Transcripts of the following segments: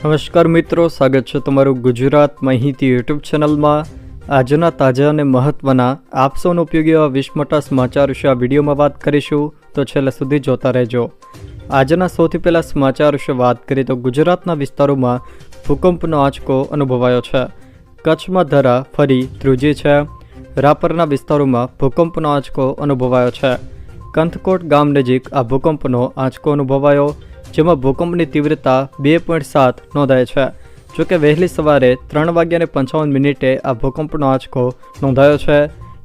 નમસ્કાર મિત્રો, સ્વાગત છે તમારું ગુજરાત માહિતી યુટ્યુબ ચેનલમાં। આજના તાજા અને મહત્વના આપ સૌનો ઉપયોગી એવા 20 મોટા સમાચાર વિશે આ વિડીયોમાં વાત કરીશું, તો છેલ્લે સુધી જોતા રહેજો। આજના સૌથી પહેલા સમાચાર વિશે વાત કરીએ તો ગુજરાતના વિસ્તારોમાં ભૂકંપનો આંચકો અનુભવાયો છે। કચ્છમાં ધરા ફરી ધ્રુજી છે। રાપરના વિસ્તારોમાં ભૂકંપનો આંચકો અનુભવાયો છે। કંથકોટ ગામ નજીક આ ભૂકંપનો આંચકો અનુભવાયો, જેમાં ભૂકંપની તીવ્રતા 2.7 નોંધાય છે। જોકે વહેલી સવારે 3:55 આ ભૂકંપનો આંચકો નોંધાયો છે,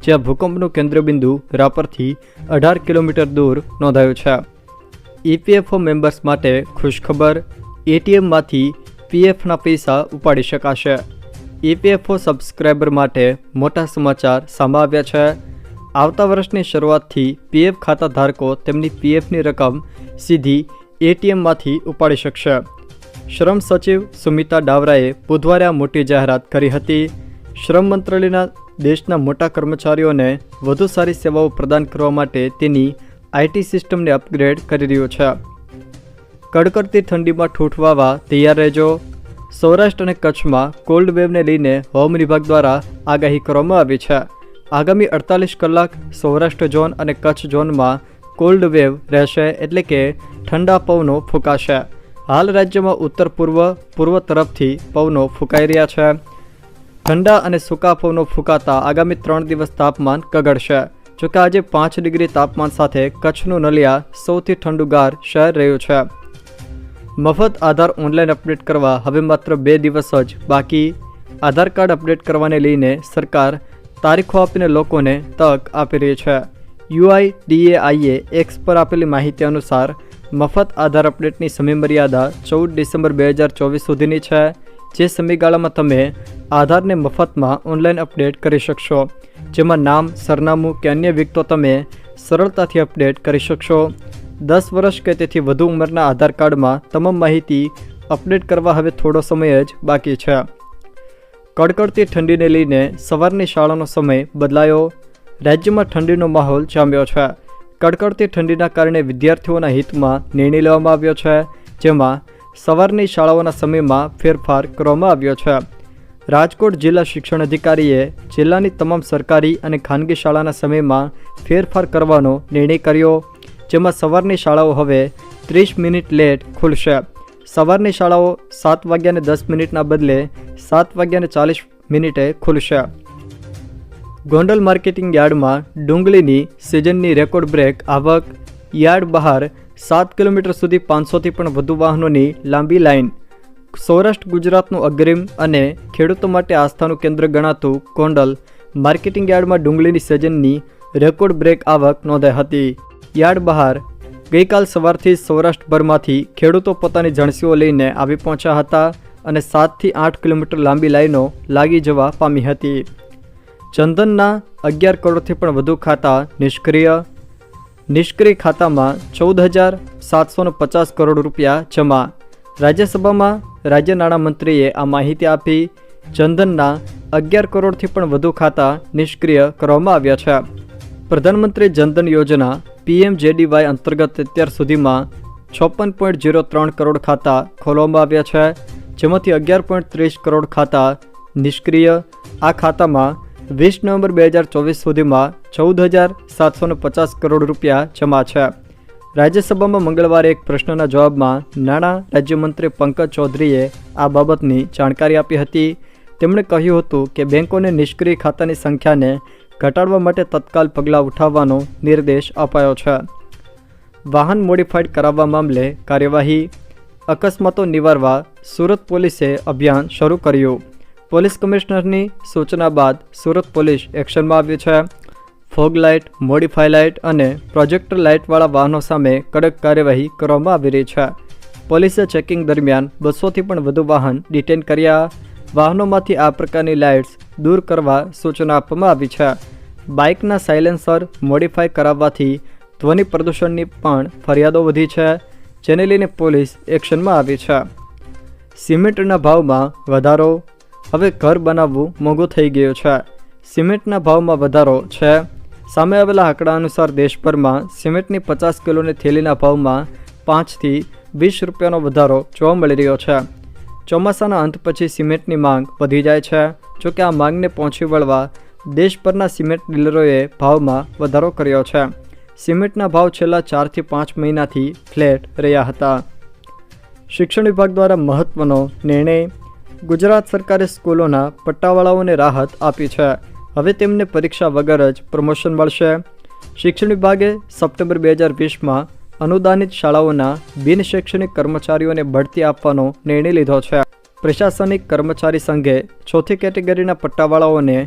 જ્યાં ભૂકંપનું કેન્દ્રબિંદુ રાપરથી 18 કિલોમીટર દૂર નોંધાયું છે। ઈપીએફઓ મેમ્બર્સ માટે ખુશખબર, એટીએમમાંથી પીએફના પૈસા ઉપાડી શકાશે। ઈપીએફઓ સબસ્ક્રાઇબર માટે મોટા સમાચાર સામે આવ્યા છે। આવતા વર્ષની શરૂઆતથી પીએફ ખાતા ધારકો તેમની પીએફની રકમ સીધી એટીએમમાંથી ઉપાડી શકશે। શ્રમ સચિવ સુમિતા ડાવરાએ બુધવારે આ મોટી જાહેરાત કરી હતી। શ્રમ મંત્રાલયના દેશના મોટા કર્મચારીઓને વધુ સારી સેવાઓ પ્રદાન કરવા માટે તેની આઈટી સિસ્ટમને અપગ્રેડ કરી રહ્યું છે। કડકડતી ઠંડીમાં ઠૂંઠવાવા તૈયાર રહેજો। સૌરાષ્ટ્ર અને કચ્છમાં કોલ્ડ વેવને લઈને હવામાન વિભાગ દ્વારા આગાહી કરવામાં આવી છે। આગામી 48 કલાક સૌરાષ્ટ્ર ઝોન અને કચ્છ ઝોનમાં કોલ્ડ વેવ રહેશે, એટલે કે ઠંડા પવનો ફૂંકાશે। હાલ રાજ્યમાં ઉત્તર પૂર્વ તરફથી પવનો ફૂંકાઈ રહ્યા છે। ઠંડા અને સૂકા પવનો ફૂંકાતા આગામી 3 દિવસ તાપમાન કગડશે। જોકે આજે 5 ડિગ્રી તાપમાન સાથે કચ્છનું નલિયા સૌથી ઠંડુગાર શહેર રહ્યું છે। મફત આધાર ઓનલાઈન અપડેટ કરવા હવે માત્ર 2 દિવસ જ બાકી। આધાર કાર્ડ અપડેટ કરવાને લઈને સરકાર તારીખો આપીને લોકોને તક આપી રહી છે। UIDAIએ એક્સ પર આપેલી માહિતી અનુસાર મફત આધાર અપડેટની સમયમર્યાદા 14 ડિસેમ્બર 2024 સુધીની છે, જે સમયગાળામાં તમે આધારને મફતમાં ઓનલાઈન અપડેટ કરી શકશો, જેમાં નામ, સરનામું કે અન્ય વિગતો તમે સરળતાથી અપડેટ કરી શકશો। 10 વર્ષ કે તેથી વધુ ઉંમરના આધાર કાર્ડમાં તમામ માહિતી અપડેટ કરવા હવે થોડો સમય જ બાકી છે। કડકડતી ઠંડીને લઈને સવારની શાળાનો સમય બદલાયો। રાજ્યમાં ઠંડીનો માહોલ જામ્યો છે। કડકડતી ઠંડીના કારણે વિદ્યાર્થીઓના હિતમાં નિર્ણય લેવામાં આવ્યો છે, જેમાં સવારની શાળાઓના સમયમાં ફેરફાર કરવામાં આવ્યો છે। રાજકોટ જિલ્લા શિક્ષણ અધિકારીએ જિલ્લાની તમામ સરકારી અને ખાનગી શાળાના સમયમાં ફેરફાર કરવાનો નિર્ણય કર્યો, જેમાં સવારની શાળાઓ હવે 30 મિનિટ લેટ ખુલશે। સવારની શાળાઓ 7:10 બદલે 7:40 ખુલશે। ગોંડલ માર્કેટિંગ યાર્ડમાં ડુંગળીની સિઝનની રેકોર્ડ બ્રેક આવક। યાર્ડ બહાર 7 કિલોમીટર સુધી 500થી પણ વધુ વાહનોની લાંબી લાઇન। સૌરાષ્ટ્ર ગુજરાતનું અગ્રીમ અને ખેડૂતો માટે આસ્થાનું કેન્દ્ર ગણાતું ગોંડલ માર્કેટિંગ યાર્ડમાં ડુંગળીની સિઝનની રેકોર્ડ બ્રેક આવક નોંધાઈ હતી। યાર્ડ બહાર ગઈકાલ સવારથી સૌરાષ્ટ્રભરમાંથી ખેડૂતો પોતાની જણસીઓ લઈને આવી પહોંચ્યા હતા અને 7 થી 8 કિલોમીટર લાંબી લાઈનો લાગી જવા પામી હતી। જનધનના 11 કરોડથી પણ વધુ ખાતા નિષ્ક્રિય। નિષ્ક્રિય ખાતામાં 14,750 કરોડ રૂપિયા જમા। રાજ્યસભામાં રાજ્ય નાણામંત્રીએ આ માહિતી આપી। જનધનના 11 કરોડથી પણ વધુ ખાતા નિષ્ક્રિય કરવામાં આવ્યા છે। પ્રધાનમંત્રી જનધન યોજના PMJDY અંતર્ગત અત્યાર સુધીમાં 56.03 કરોડ ખાતા ખોલવામાં આવ્યા છે, જેમાંથી 11.30 કરોડ ખાતા નિષ્ક્રિય। આ ખાતામાં 20 નવેમ્બર 2024 સુધીમાં 14,750 કરોડ રૂપિયા જમા છે। રાજ્યસભામાં મંગળવારે એક પ્રશ્નના જવાબમાં નાણાં રાજ્યમંત્રી પંકજ ચૌધરીએ આ બાબતની જાણકારી આપી હતી। તેમણે કહ્યું હતું કે બેંકોને નિષ્ક્રિય ખાતાની સંખ્યાને ઘટાડવા માટે તત્કાલ પગલાં ઉઠાવવાનો નિર્દેશ અપાયો છે। વાહન મોડિફાઈડ કરાવવા મામલે કાર્યવાહી। અકસ્માતો નિવારવા સુરત પોલીસે અભિયાન શરૂ કર્યું। પોલીસ કમિશનરની સૂચના બાદ સુરત પોલીસ એક્શનમાં આવ્યું છે। ફોગ લાઇટ, મોડિફાઈ લાઇટ અને પ્રોજેક્ટર લાઇટવાળા વાહનો સામે કડક કાર્યવાહી કરવામાં આવી રહી છે। પોલીસે ચેકિંગ દરમિયાન 200થી પણ વધુ વાહન ડિટેન કર્યા। વાહનોમાંથી આ પ્રકારની લાઇટ્સ દૂર કરવા સૂચના આપવામાં આવી છે। બાઇકના સાયલેન્સર મોડિફાઈ કરાવવાથી ધ્વનિ પ્રદૂષણની પણ ફરિયાદો વધી છે, જેને લઈને પોલીસ એક્શનમાં આવી છે। સિમેન્ટના ભાવમાં વધારો। હવે ઘર બનાવવું મોંઘું થઈ ગયું છે। સિમેન્ટના ભાવમાં વધારો છે। સામે આવેલા આંકડા અનુસાર દેશભરમાં સિમેન્ટની 50 કિલોની થેલીના ભાવમાં 5 થી 20 રૂપિયાનો વધારો જોવા મળી રહ્યો છે। ચોમાસાના અંત પછી સિમેન્ટની માંગ વધી જાય છે. જોકે આ માંગને પહોંચી વળવા દેશભરના સિમેન્ટ ડીલરોએ ભાવમાં વધારો કર્યો છે. સિમેન્ટના ભાવ છેલ્લા 4 થી 5 મહિનાથી ફ્લેટ રહ્યા હતા. શિક્ષણ વિભાગ દ્વારા મહત્વનો નિર્ણય. ગુજરાત સરકારે સ્કૂલોના પટ્ટાવાળાઓને રાહત આપી છે. હવે તેમને પરીક્ષા વગર જ પ્રમોશન મળશે. શિક્ષણ વિભાગે સપ્ટેમ્બર 2020માં અનુદાનિત શાળાઓના બિન શૈક્ષણિક કર્મચારીઓને બઢતી આપવાનો નિર્ણય લીધો છે. પ્રશાસનિક કર્મચારી સંઘે 4થી કેટેગરીના પટ્ટાવાળાઓને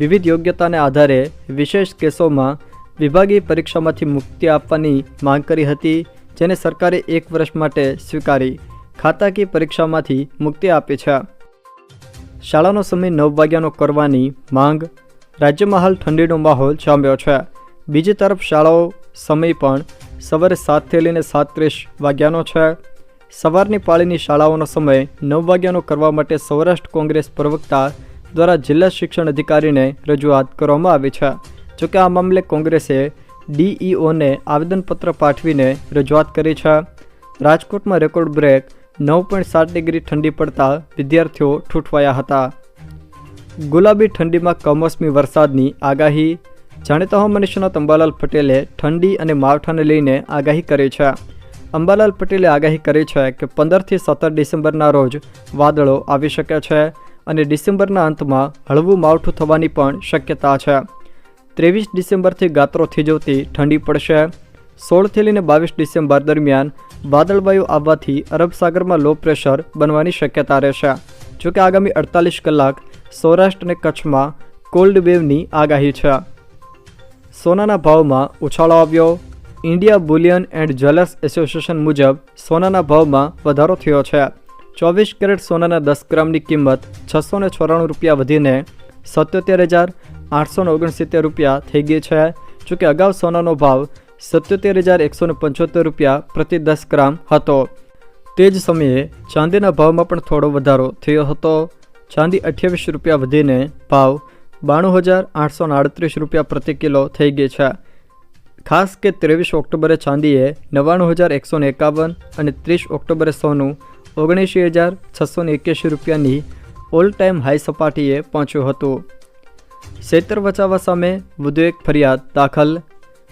વિવિધ યોગ્યતાને આધારે વિશેષ કેસોમાં વિભાગીય પરીક્ષામાંથી મુક્તિ આપવાની માંગ કરી હતી, જેને સરકારે 1 વર્ષ માટે સ્વીકારી ખાતાકીય પરીક્ષામાંથી મુક્તિ આપી છે. શાળાનો સમય 9 વાગ્યાનો કરવાની માંગ. રાજ્યમાં હાલ ઠંડીનો માહોલ જામ્યો છે. બીજી તરફ શાળાઓ સમય પણ સવારે 7 થી લઈને 7:30 વાગ્યાનો છે. સવારની પાળીની શાળાઓનો સમય 9 વાગ્યાનો કરવા માટે સૌરાષ્ટ્ર કોંગ્રેસ પ્રવક્તા દ્વારા જિલ્લા શિક્ષણ અધિકારીને રજૂઆત કરવામાં આવી છે. જોકે આ મામલે કોંગ્રેસે ડીઈઓને આવેદનપત્ર પાઠવીને રજૂઆત કરી છે. રાજકોટમાં રેકોર્ડ બ્રેક 9.7 ડિગ્રી ઠંડી પડતા વિદ્યાર્થીઓ ઠૂંઠવાયા હતા. ગુલાબી ઠંડીમાં કમોસમી વરસાદની આગાહી. જાણીતા હવામાન નિષ્ણાત અંબાલાલ પટેલે ઠંડી અને માવઠાને લઈને આગાહી કરી છે. અંબાલાલ પટેલે આગાહી કરી છે કે 15 થી 17 ડિસેમ્બરના રોજ વાદળો આવી શકે છે અને ડિસેમ્બરના અંતમાં હળવું માવઠું થવાની પણ શક્યતા છે. 23 ડિસેમ્બરથી ગાત્રો થીજવતી ઠંડી પડશે. 16 થી લઈને 22 ડિસેમ્બર દરમિયાન વાદળવાયુ આવવાથી અરબ સાગરમાં લો પ્રેશર બનવાની શક્યતા રહેશે. જોકે આગામી 48 કલાક સૌરાષ્ટ્ર અને કચ્છમાં કોલ્ડ વેવની આગાહી છે. સોનાના ભાવમાં ઉછાળો આવ્યો. India Boolean and jewellers association મુજબ સોનાના ભાવમાં વધારો થયો છે. 24 કેરેટ સોનાના 10 ગ્રામની કિંમત 694 રૂપિયા વધીને 77,869 રૂપિયા થઈ ગઈ છે. જોકે અગાઉ સોનાનો ભાવ 77,175 રૂપિયા પ્રતિ 10 ગ્રામ હતો. તે જ સમયે ચાંદીના ભાવમાં પણ થોડો વધારો થયો હતો. ચાંદી 28 રૂપિયા વધીને ભાવ 92,838 રૂપિયા પ્રતિ કિલો થઈ ગઈ છે. ખાસ કે 23 ઓક્ટોબરે ચાંદીએ 99,151 અને 30 ઓક્ટોબરે સોનું 79,681 રૂપિયાની ઓલ ટાઈમ હાઈ સપાટીએ પહોંચ્યું હતું. ચૈતર વસાવા સામે વધુ એક ફરિયાદ દાખલ.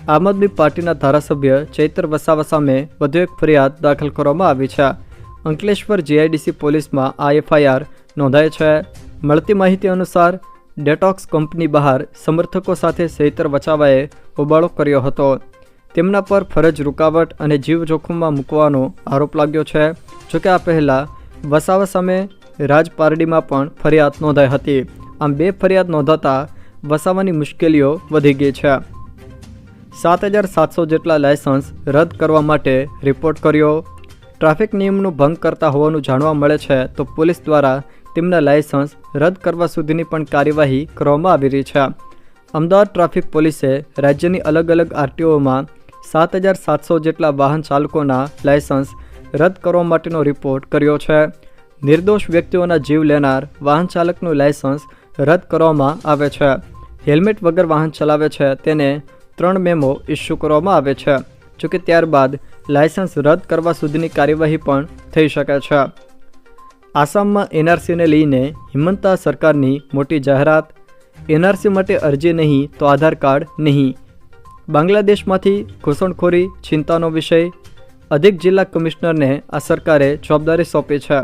આમ આદમી પાર્ટીના ધારાસભ્ય ચૈતર વસાવા સામે વધુ એક ફરિયાદ દાખલ કરવામાં આવી છે. અંકલેશ્વર જીઆઈડીસી પોલીસમાં આ એફઆઈઆર નોંધાઈ છે. મળતી માહિતી અનુસાર ડેટોક્સ કંપની બહાર સમર્થકો સાથે ચૈતર વસાવાએ હોબાળો કર્યો હતો. તેમના પર ફરજ રૂકાવટ અને જીવ જોખમમાં મૂકવાનો આરોપ લાગ્યો છે. જોકે આ પહેલાં વસાવા સામે રાજપારડીમાં પણ ફરિયાદ નોંધાઈ હતી. આમ 2 ફરિયાદ નોંધાતા વસાવાની મુશ્કેલીઓ વધી ગઈ છે. 7,700 જેટલા લાયસન્સ રદ કરવા માટે રિપોર્ટ કર્યો. ટ્રાફિક નિયમનો ભંગ કરતા હોવાનું જાણવા મળે છે તો પોલીસ દ્વારા તેમના લાયસન્સ રદ કરવા સુધીની પણ કાર્યવાહી કરવામાં આવી રહી છે. અમદાવાદ ટ્રાફિક પોલીસે રાજ્યની અલગ અલગ આરટીઓમાં 7,700 જેટલા વાહન ચાલકોના લાયસન્સ રદ કરવા માટેનો રિપોર્ટ કર્યો છે. નિર્દોષ વ્યક્તિઓના જીવ લેનાર વાહન ચાલકનું લાયસન્સ રદ કરવામાં આવે છે. હેલ્મેટ વગર વાહન ચલાવે છે તેને 3 મેમો ઇસ્યુ કરવામાં આવે છે. જોકે ત્યારબાદ લાયસન્સ રદ કરવા સુધીની કાર્યવાહી પણ થઈ શકે છે. આસામમાં એનઆરસીને લઈને હિમંતા સરકારની મોટી જાહેરાત. એનઆરસી માટે અરજી નહીં તો આધાર કાર્ડ નહીં. બાંગ્લાદેશમાંથી ઘૂસણખોરી ચિંતાનો વિષય. અધિક જિલ્લા કમિશનરને આ સરકારે જવાબદારી સોંપી છે.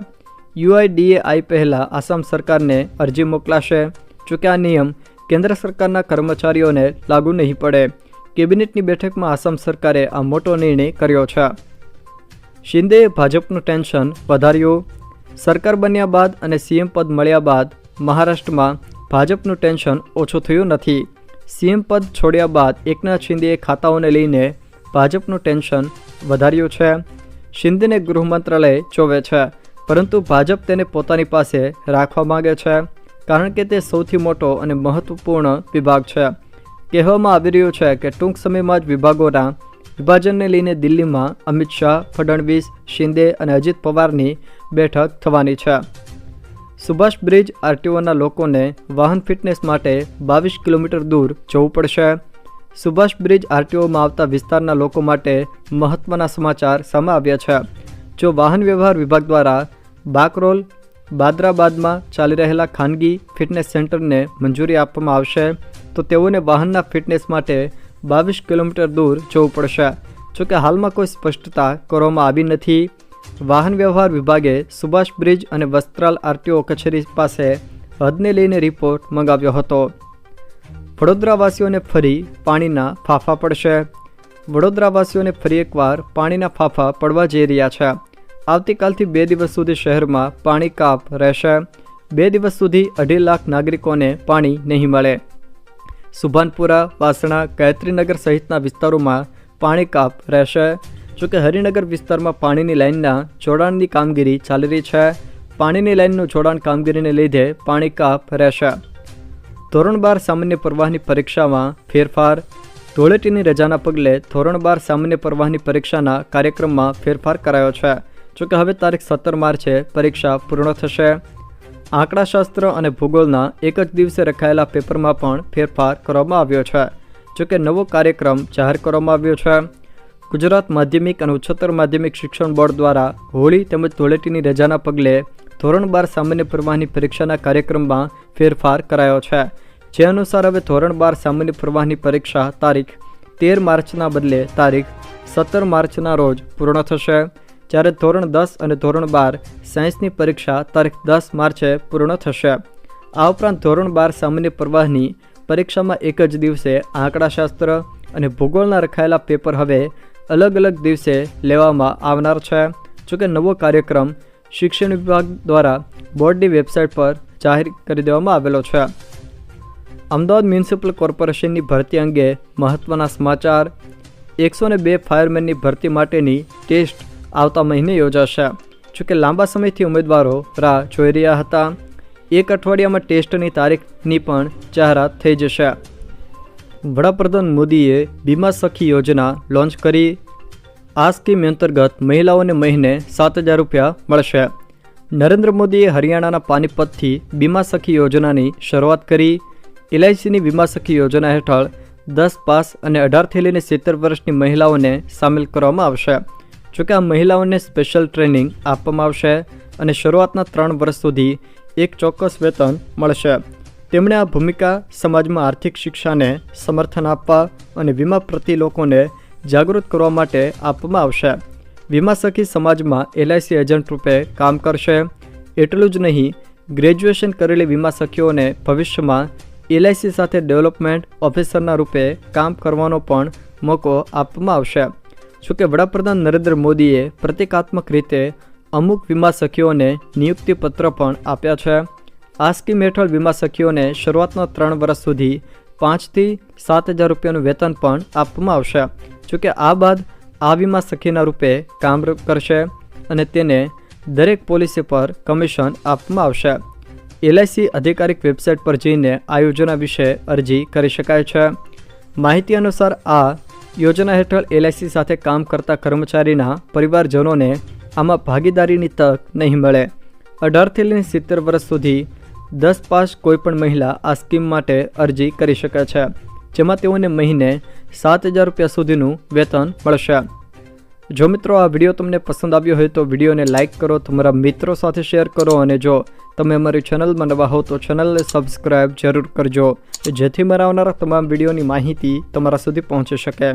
યુઆઈડીએઆઈ પહેલાં આસામ સરકારને અરજી મોકલાશે. જોકે આ નિયમ કેન્દ્ર સરકારના કર્મચારીઓને લાગુ નહીં પડે. કેબિનેટની બેઠકમાં આસામ સરકારે આ મોટો નિર્ણય કર્યો છે. શિંદેએ ભાજપનું ટેન્શન વધાર્યું. સરકાર બન્યા બાદ અને સીએમ પદ મળ્યા બાદ મહારાષ્ટ્રમાં ભાજપનું ટેન્શન ઓછું થયું નથી. સીએમ પદ છોડ્યા બાદ એકનાથ શિંદેએ ખાતાઓને લઈને ભાજપનું ટેન્શન વધાર્યું છે. શિંદેને ગૃહ મંત્રાલય જોવે છે, પરંતુ ભાજપ તેને પોતાની પાસે રાખવા માંગે છે, કારણ કે તે સૌથી મોટો અને મહત્વપૂર્ણ વિભાગ છે. કહેવામાં આવી રહ્યું છે કે ટૂંક સમયમાં જ વિભાગોના વિભાજનને લઈને દિલ્હીમાં અમિત શાહ, ફડણવીસ, શિંદે અને અજીત પવારની બેઠક થવાની છે. સુભાષ બ્રિજ આરટીઓના લોકોને વાહન ફિટનેસ માટે 22 કિલોમીટર દૂર જવું પડશે. સુભાષ બ્રિજ આરટીઓમાં આવતા વિસ્તારના લોકો માટે મહત્વના સમાચાર સામે આવ્યા છે. જો વાહન વ્યવહાર વિભાગ દ્વારા બાકરોલ, બાદરાબાદમાં ચાલી રહેલા ખાનગી ફિટનેસ સેન્ટરને મંજૂરી આપવામાં આવશે તો તેઓને વાહનના ફિટનેસ માટે 22 કિલોમીટર દૂર જવું પડશે. જોકે હાલમાં કોઈ સ્પષ્ટતા કરવામાં આવી નથી. વાહન વ્યવહાર વિભાગે સુભાષ બ્રિજ અને વસ્ત્રાલ આરટીઓ કચેરી પાસે હદને લઈને રિપોર્ટ મંગાવ્યો હતો. વડોદરાવાસીઓને ફરી પાણીના ફાંફા પડશે. વડોદરાવાસીઓને ફરી એકવાર પાણીના ફાંફા પડવા જઈ રહ્યા છે. આવતીકાલથી 2 દિવસ સુધી શહેરમાં પાણી કાપ રહેશે. 2 દિવસ સુધી 2.5 લાખ નાગરિકોને પાણી નહીં મળે. સુભાનપુરા, વાસણા, ગાયત્રીનગર સહિતના વિસ્તારોમાં પાણી કાપ રહેશે. જોકે હરિનગર વિસ્તારમાં પાણીની લાઇનના જોડાણની કામગીરી ચાલી રહી છે. પાણીની લાઇનનું જોડાણ કામગીરીને લીધે પાણી કાપ રહેશે. ધોરણ 12 સામાન્ય પ્રવાહની પરીક્ષામાં ફેરફાર. ધૂળેટીની રજાના પગલે ધોરણ 12 સામાન્ય પ્રવાહની પરીક્ષાના કાર્યક્રમમાં ફેરફાર કરાયો છે. જોકે હવે તારીખ 17 માર્ચે પરીક્ષા પૂર્ણ થશે. આંકડાશાસ્ત્ર અને ભૂગોળના એક જ દિવસે રખાયેલા પેપરમાં પણ ફેરફાર કરવામાં આવ્યો છે. જોકે નવો કાર્યક્રમ જાહેર કરવામાં આવ્યો છે. ગુજરાત માધ્યમિક અને ઉચ્ચતર માધ્યમિક શિક્ષણ બોર્ડ દ્વારા હોળી તેમજ ધૂળેટીની રજાના પગલે ધોરણ 12 સામાન્ય પ્રવાહની પરીક્ષાના કાર્યક્રમમાં ફેરફાર કરાયો છે. જે અનુસાર હવે ધોરણ 12 સામાન્ય પ્રવાહની પરીક્ષા તારીખ 13 માર્ચના બદલે તારીખ 17 માર્ચના રોજ પૂર્ણ થશે. જ્યારે ધોરણ 10 અને ધોરણ 12 સાયન્સની પરીક્ષા તારીખ 10 માર્ચે પૂર્ણ થશે. આ ઉપરાંત ધોરણ 12 સામાન્ય પ્રવાહની પરીક્ષામાં એક જ દિવસે આંકડાશાસ્ત્ર અને ભૂગોળના રખાયેલા પેપર હવે અલગ અલગ દિવસે લેવામાં આવનાર છે. જોકે નવો કાર્યક્રમ શિક્ષણ વિભાગ દ્વારા બોર્ડની વેબસાઇટ પર જાહેર કરી દેવામાં આવેલો છે. અમદાવાદ મ્યુનિસિપલ કોર્પોરેશનની ભરતી અંગે મહત્ત્વના સમાચાર. 102 ફાયરમેનની ભરતી માટેની ટેસ્ટ આવતા મહિને યોજાશે. જોકે લાંબા સમયથી ઉમેદવારો રાહ જોઈ રહ્યા હતા. 1 અઠવાડિયામાં ટેસ્ટની તારીખની પણ જાહેરાત થઈ જશે. વડાપ્રધાન મોદીએ બીમા સખી યોજના લોન્ચ કરી. આ સ્કીમ અંતર્ગત મહિલાઓને મહિને 7,000 રૂપિયા મળશે. નરેન્દ્ર મોદીએ હરિયાણાના પાનીપતથી બીમા સખી યોજનાની શરૂઆત કરી. LICની બીમા સખી યોજના હેઠળ 10 પાસ અને 18થી લઈને 70 વર્ષની મહિલાઓને સામેલ કરવામાં આવશે. જોકે આ મહિલાઓને સ્પેશિયલ ટ્રેનિંગ આપવામાં આવશે અને શરૂઆતના 3 વર્ષ સુધી એક ચોક્કસ વેતન મળશે. તેમણે આ ભૂમિકા સમાજમાં આર્થિક શિક્ષાને સમર્થન આપવા અને વીમા પ્રતિ લોકોને જાગૃત કરવા માટે આપવામાં આવશે. વીમા સખી સમાજમાં LIC એજન્ટ રૂપે કામ કરશે. એટલું જ નહીં, ગ્રેજ્યુએશન કરેલી વીમા સખીઓને ભવિષ્યમાં LIC સાથે ડેવલપમેન્ટ ઓફિસરના રૂપે કામ કરવાનો પણ મોકો આપવામાં આવશે. જોકે વડાપ્રધાન નરેન્દ્ર મોદીએ પ્રતિકાત્મક રીતે અમુક વીમા સખીઓને નિયુક્તિપત્ર પણ આપ્યા છે. આ સ્કીમ હેઠળ વીમા સખીઓને શરૂઆતના 3 વર્ષ સુધી 5 થી 7,000 રૂપિયાનું વેતન પણ આપવામાં આવશે. જોકે આ બાદ આ વીમા સખીના રૂપે કામ કરશે અને તેને દરેક પોલિસી પર કમિશન આપવામાં આવશે. LIC આધિકારિક વેબસાઇટ પર જઈને આ યોજના વિશે અરજી કરી શકાય છે. માહિતી અનુસાર આ યોજના હેઠળ LIC સાથે કામ કરતા કર્મચારીના પરિવારજનોને આમાં ભાગીદારીની તક નહીં મળે. 18થી લઈને 70 વર્ષ સુધી 10 પાસ કોઈપણ મહિલા આ સ્કીમ માટે અરજી કરી શકે છે, જેમાં તેઓને મહિને 7,000 રૂપિયા સુધીનું વેતન મળશે. જો મિત્રો આ વિડીયો તમને પસંદ આવ્યો હોય તો વિડીયોને લાઇક કરો, તમારા મિત્રો સાથે શેર કરો અને જો તમે અમારી ચેનલમાં નવા હો તો ચેનલને સબસ્ક્રાઈબ જરૂર કરજો, જેથી મારા આવનારા તમામ વિડીયોની માહિતી તમારા સુધી પહોંચી શકે.